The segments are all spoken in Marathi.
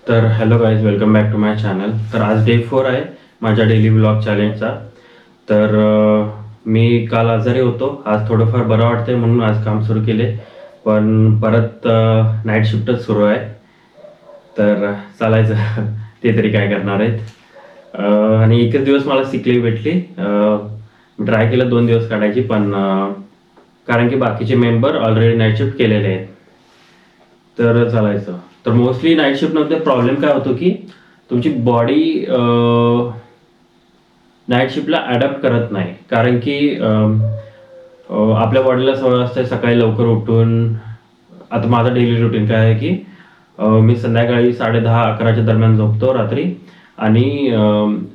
तर hello guys, welcome back to my channel. तर आज डे 4 आहे माझ्या डेली ब्लॉग चॅलेंजचा. तर मी काल आजारी होतो. आज थोडंफार बरं वाटतंय म्हणून आज काम सुरू केले, पण परत नाईट शिफ्टच सुरू आहे. तर चालायचं ते तरी काय करणार आहेत. आणि एकच दिवस मला सिक लीव्ह भेटली. ट्राय केलं 2 दिवस काढायची, पण कारण की बाकीचे मेंबर ऑलरेडी नाईट शिफ्ट केलेले आहेत, तर चालायचं. तर मोस्टली नाईट शिफ्टमध्ये प्रॉब्लेम काय होतो की तुमची बॉडी नाईट शिफ्टला अडॅप्ट करत नाही. कारण की आपल्या बॉडीला सवय असते सकाळी लवकर उठून. आता माझं डेली रुटीन काय आहे की मी संध्याकाळी 10:30-11च्या दरम्यान झोपतो रात्री, आणि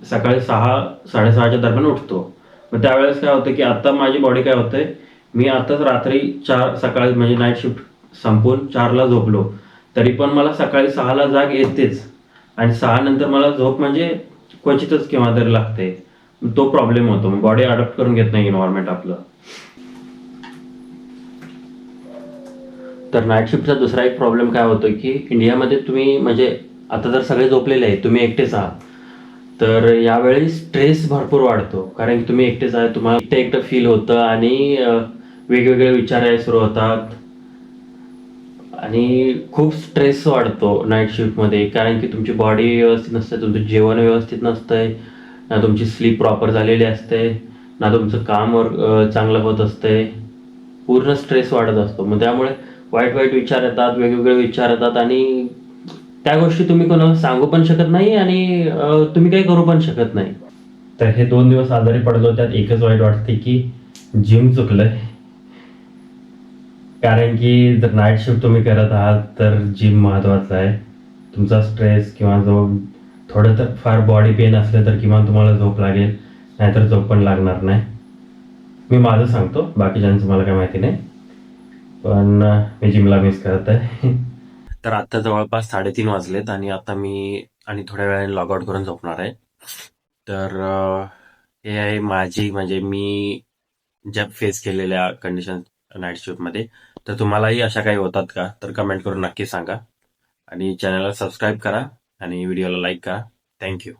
सकाळी 6-6:30च्या दरम्यान उठतो. मग त्यावेळेस काय होतं की आता माझी बॉडी काय होते, मी आताच रात्री 4 सकाळी म्हणजे नाईट शिफ्ट संपून 4ला झोपलो तरी पण मला सकाळी 6ला जाग येतेच, आणि 6 नंतर मला झोप म्हणजे क्वचितच केव्हा तरी लागते. तो प्रॉब्लेम होतो, मग बॉडी अडॉप्ट करून घेत नाही एन्व्हायरमेंट आपलं. तर नाईट शिफ्टचा दुसरा एक प्रॉब्लेम काय होतो की इंडियामध्ये तुम्ही म्हणजे आता जर सगळे झोपलेले आहेत, तुम्ही एकटेच आहात, तर यावेळी स्ट्रेस भरपूर वाढतो. कारण की तुम्ही एकटेच आहे, तुम्हाला एकटं एकटं फील होतं, आणि वेगवेगळे विचार यायला सुरू होतात, आणि खूप स्ट्रेस वाढतो नाईट शिफ्टमध्ये. कारण की तुमची बॉडी व्यवस्थित नसते, तुमचं जेवण व्यवस्थित नसतंय, ना तुमची स्लीप प्रॉपर झालेली असते, ना तुमचं काम चांगलं होत असते. पूर्ण स्ट्रेस वाढत असतो. मग त्यामुळे वाईट वाईट विचार येतात, वेगवेगळे विचार येतात, आणि त्या गोष्टी तुम्ही कोणाला सांगू पण शकत नाही, आणि तुम्ही काही करू पण शकत नाही. तर हे 2 दिवस आजारी पडलो, त्यात एकच वाईट वाटते की जिम चुकलंय. कारण की जर नाईट शिफ्ट तुम्ही करत आहात तर जिम महत्वाचं आहे. तुमचा स्ट्रेस किंवा जो थोडं तर फार बॉडी पेन असलं तर किमान तुम्हाला झोप लागेल, नाहीतर झोप पण लागणार नाही. मी माझं सांगतो, बाकीच्यांचं मला काय माहिती नाही, पण मी जिमला मिस करत आहे. तर आता जवळपास 3:30 वाजलेत, आणि आता मी आणि थोड्या वेळाने लॉग आउट करून झोपणार आहे. तर हे आहे माझी म्हणजे मी ज्या फेस केलेल्या कंडिशन नाईट शिफ्टमध्ये. तर तुम्हालाही अशा काही होतात का, तर कमेंट करून नक्की सांगा, आणि चॅनलला सबस्क्राईब करा, आणि व्हिडिओला लाईक करा. थँक्यू.